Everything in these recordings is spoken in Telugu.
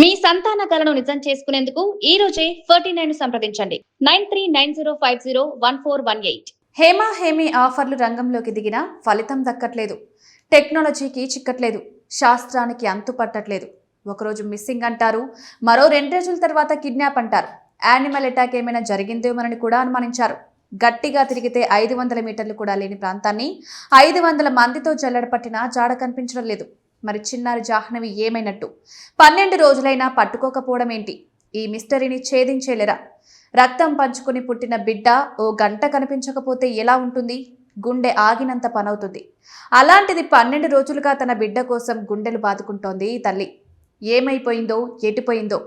మీ సంతాన కలను నిజం చేసుకునేందుకు ఈ రోజే 49 సంప్రదించండి 9390501418. హేమీ ఆఫర్లు రంగంలోకి దిగినా ఫలితం దక్కట్లేదు. టెక్నాలజీకి చిక్కట్లేదు. శాస్త్రానికి అంతు పట్టట్లేదు. ఒకరోజు మిస్సింగ్ అంటారు, మరో 2 రోజుల తర్వాత కిడ్నాప్ అంటారు. యానిమల్ అటాక్ ఏమైనా జరిగిందేమోనని కూడా అనుమానించారు. గట్టిగా తిరిగితే 500 మీటర్లు కూడా లేని ప్రాంతాన్ని 500 మందితో జల్లెడపట్టినా జాడ కనిపించడం లేదు. మరి చిన్నారి జాహ్నవి ఏమైనట్టు? 12 రోజులైనా పట్టుకోకపోవడం ఏంటి? ఈ మిస్టరీని ఛేదించేలేరా? రక్తం పంచుకుని పుట్టిన బిడ్డ ఓ గంట కనిపించకపోతే ఎలా ఉంటుంది? గుండె ఆగినంత పనవుతుంది. అలాంటిది 12 రోజులుగా తన బిడ్డ కోసం గుండెలు బాదుకుంటోంది ఈ తల్లి. ఏమైపోయిందో, ఎటుపోయిందో,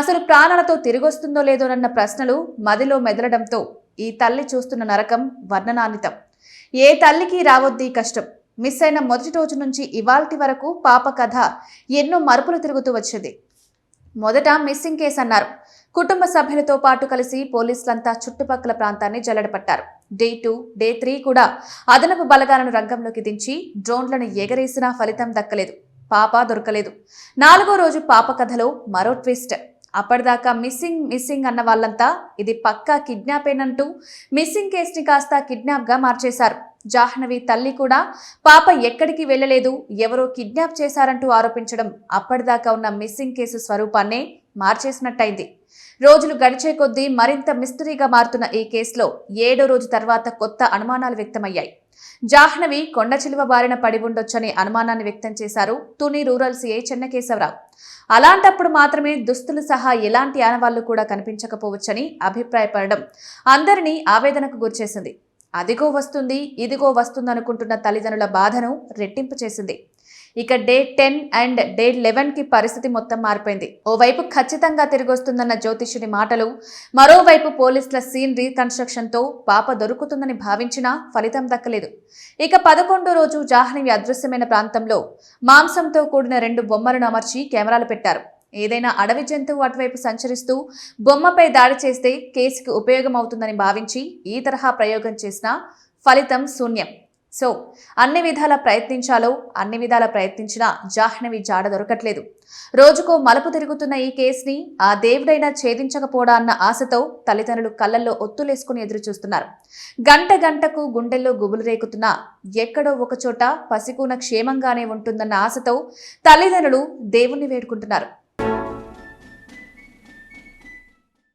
అసలు ప్రాణాలతో తిరిగొస్తుందో లేదోనన్న ప్రశ్నలు మదిలో మెదలడంతో ఈ తల్లి చూస్తున్న నరకం వర్ణనాన్వితం. ఏ తల్లికి రావొద్దీ కష్టం. మిస్ అయిన మొదటి రోజు నుంచి ఇవాల్టి వరకు పాప కథ ఎన్నో మరుపులు తిరుగుతూ వచ్చింది. మొదట మిస్సింగ్ కేసు అన్నారు. కుటుంబ సభ్యులతో పాటు కలిసి పోలీసులంతా చుట్టుపక్కల ప్రాంతాన్ని జల్లెడపట్టారు. డే 2, డే 3 కూడా అదనపు బలగాలను రంగంలోకి దించి డ్రోన్లను ఎగరేసినా ఫలితం దక్కలేదు. పాప దొరకలేదు. 4వ రోజు పాప కథలో మరో ట్విస్ట్. అప్పటిదాకా మిస్సింగ్ అన్న వాళ్ళంతా ఇది పక్కా కిడ్నాపేనంటూ మిస్సింగ్ కేసుని కాస్త కిడ్నాప్ గా మార్చేశారు. జాహ్నవి తల్లి కూడా పాప ఎక్కడికి వెళ్లలేదు, ఎవరో కిడ్నాప్ చేశారంటూ ఆరోపించడం అప్పటిదాకా ఉన్న మిస్సింగ్ కేసు స్వరూపాన్నే మార్చేసినట్టయింది. రోజులు గడిచే కొద్దీ మరింత మిస్టరీగా మారుతున్న ఈ కేసులో 7వ రోజు తర్వాత కొత్త అనుమానాలు వ్యక్తమయ్యాయి. జాహ్నవి కొండ చిలువ బారిన పడి ఉండొచ్చనే అనుమానాన్ని వ్యక్తం చేశారు తుని రూరల్ సీఐ చెన్నకేశవరావు. అలాంటప్పుడు మాత్రమే దుస్తులు సహా ఎలాంటి ఆనవాళ్లు కూడా కనిపించకపోవచ్చని అభిప్రాయపడడం అందరినీ ఆవేదనకు గురిచేసింది. అదిగో వస్తుంది, ఇదిగో వస్తుందనుకుంటున్న తల్లిదండ్రుల బాధను రెట్టింపు చేసింది. ఇక డే 10 అండ్ డే 11కి పరిస్థితి మొత్తం మారిపోయింది. ఓవైపు ఖచ్చితంగా తిరిగొస్తుందన్న జ్యోతిష్యుడి మాటలు, మరోవైపు పోలీసుల సీన్ రీకన్స్ట్రక్షన్తో పాప దొరుకుతుందని భావించినా ఫలితం దక్కలేదు. ఇక 11వ రోజు జాహ్నవి అదృశ్యమైన ప్రాంతంలో మాంసంతో కూడిన 2 బొమ్మలను అమర్చి కెమెరాలు పెట్టారు. ఏదైనా అడవి జంతువు అటువైపు సంచరిస్తూ బొమ్మపై దాడి చేస్తే కేసుకి ఉపయోగం అవుతుందని భావించి ఈ తరహా ప్రయోగం చేసినా ఫలితం శూన్యం. సో అన్ని విధాలా ప్రయత్నించినా జాహ్నవి జాడ దొరకట్లేదు. రోజుకో మలుపు తిరుగుతున్న ఈ కేసుని ఆ దేవుడైనా ఛేదించకపోడా అన్న ఆశతో తల్లిదండ్రులు కళ్ళల్లో ఒత్తులేసుకుని ఎదురు చూస్తున్నారు. గంటకు గుండెల్లో గుబులు రేకుతున్నా ఎక్కడో ఒకచోట పసికూన క్షేమంగానే ఉంటుందన్న ఆశతో తల్లిదండ్రులు దేవుణ్ణి వేడుకుంటున్నారు.